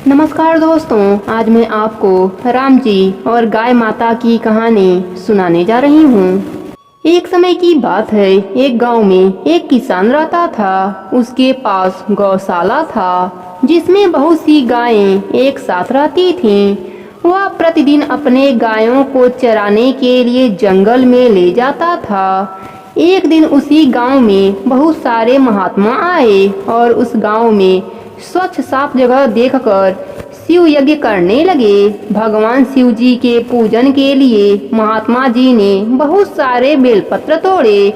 नमस्कार दोस्तों, आज मैं आपको राम जी और गाय माता की कहानी सुनाने जा रही हूँ। एक समय की बात है, एक गांव में एक किसान रहता था। उसके पास गौशाला था जिसमें बहुत सी गायें एक साथ रहती थीं। वह प्रतिदिन अपने गायों को चराने के लिए जंगल में ले जाता था। एक दिन उसी गांव में बहुत सारे महात्मा आए और उस गांव में स्वच्छ साफ जगह देखकर शिव यज्ञ करने लगे। भगवान शिव जी के पूजन के लिए महात्मा जी ने बहुत सारे बेलपत्र तोड़े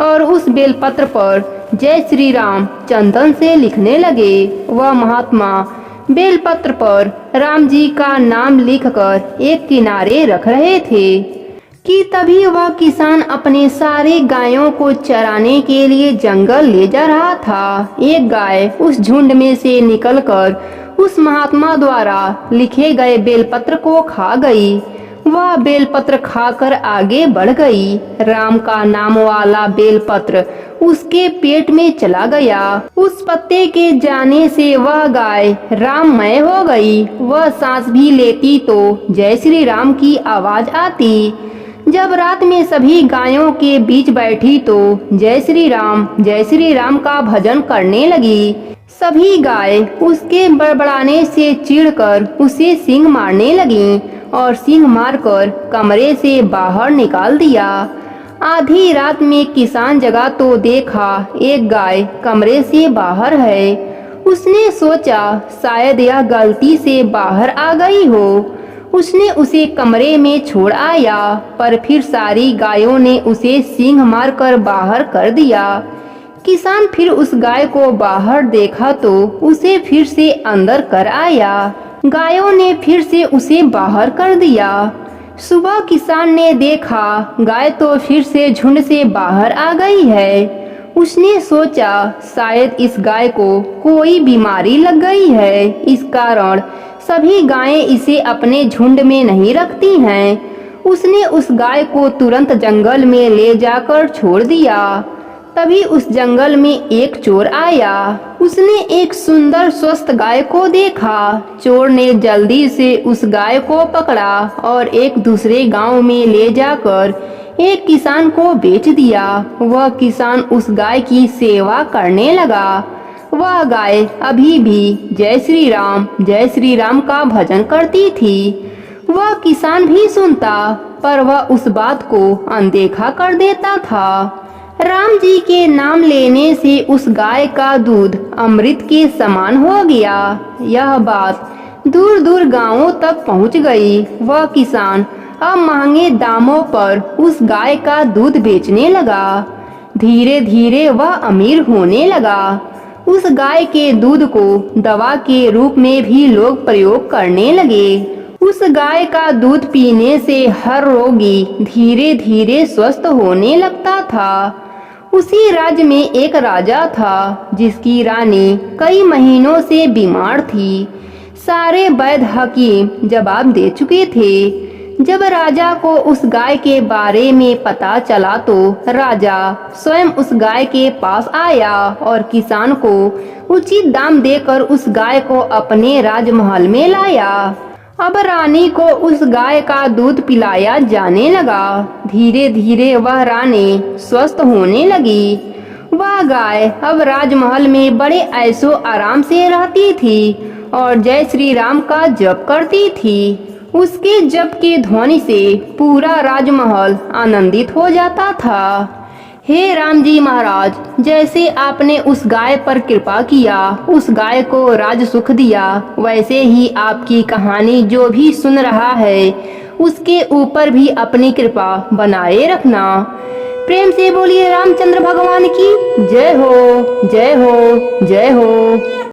और उस बेलपत्र पर जय श्री राम चंदन से लिखने लगे। वह महात्मा बेलपत्र पर राम जी का नाम लिखकर एक किनारे रख रहे थे कि तभी वह किसान अपने सारे गायों को चराने के लिए जंगल ले जा रहा था। एक गाय उस झुंड में से निकलकर उस महात्मा द्वारा लिखे गए बेलपत्र को खा गई। वह बेलपत्र खाकर आगे बढ़ गई। राम का नाम वाला बेलपत्र उसके पेट में चला गया। उस पत्ते के जाने से वह गाय राममय हो गई। वह सांस भी लेती तो जय श्री राम की आवाज आती। जब रात में सभी गायों के बीच बैठी तो जय श्री राम का भजन करने लगी। सभी गाय उसके बड़बड़ाने से चिढ़कर उसे सींग मारने लगी और सींग मारकर कमरे से बाहर निकाल दिया। आधी रात में किसान जगा तो देखा एक गाय कमरे से बाहर है। उसने सोचा शायद यह गलती से बाहर आ गई हो। उसने उसे कमरे में छोड़ आया, पर फिर सारी गायों ने उसे सींग मारकर बाहर कर दिया। किसान फिर उस गाय को बाहर देखा तो उसे फिर से अंदर कर आया। गायों ने फिर से उसे बाहर कर दिया। सुबह किसान ने देखा गाय तो फिर से झुंड से बाहर आ गई है। उसने सोचा शायद इस गाय को कोई बीमारी लग गई है, इस कारण सभी गायें इसे अपने झुंड में नहीं रखती हैं। उसने उस गाय को तुरंत जंगल में ले जाकर छोड़ दिया। तभी उस जंगल में एक चोर आया। उसने एक सुंदर स्वस्थ गाय को देखा। चोर ने जल्दी से उस गाय को पकड़ा और एक दूसरे गांव में ले जाकर एक किसान को बेच दिया। वह किसान उस गाय की सेवा करने लगा। वह गाय अभी भी जय श्री राम का भजन करती थी। वह किसान भी सुनता, पर वह उस बात को अनदेखा कर देता था। राम जी के नाम लेने से उस गाय का दूध अमृत के समान हो गया। यह बात दूर दूर गांवों तक पहुंच गई। वह किसान अब महंगे दामों पर उस गाय का दूध बेचने लगा। धीरे धीरे वह अमीर होने लगा। उस गाय के दूध को दवा के रूप में भी लोग प्रयोग करने लगे। उस गाय का दूध पीने से हर रोगी धीरे धीरे स्वस्थ होने लगता था। उसी राज्य में एक राजा था जिसकी रानी कई महीनों से बीमार थी। सारे वैद्य हकीम जवाब दे चुके थे। जब राजा को उस गाय के बारे में पता चला तो राजा स्वयं उस गाय के पास आया और किसान को उचित दाम देकर उस गाय को अपने राजमहल में लाया। अब रानी को उस गाय का दूध पिलाया जाने लगा। धीरे धीरे वह रानी स्वस्थ होने लगी। वह गाय अब राजमहल में बड़े ऐशो आराम से रहती थी और जय श्री राम का जप करती थी। उसके जप की ध्वनि से पूरा राजमहल आनंदित हो जाता था। हे राम जी महाराज, जैसे आपने उस गाय पर कृपा किया, उस गाय को राज सुख दिया, वैसे ही आपकी कहानी जो भी सुन रहा है उसके ऊपर भी अपनी कृपा बनाए रखना। प्रेम से बोलिए रामचंद्र भगवान की जय हो, जय हो, जय हो।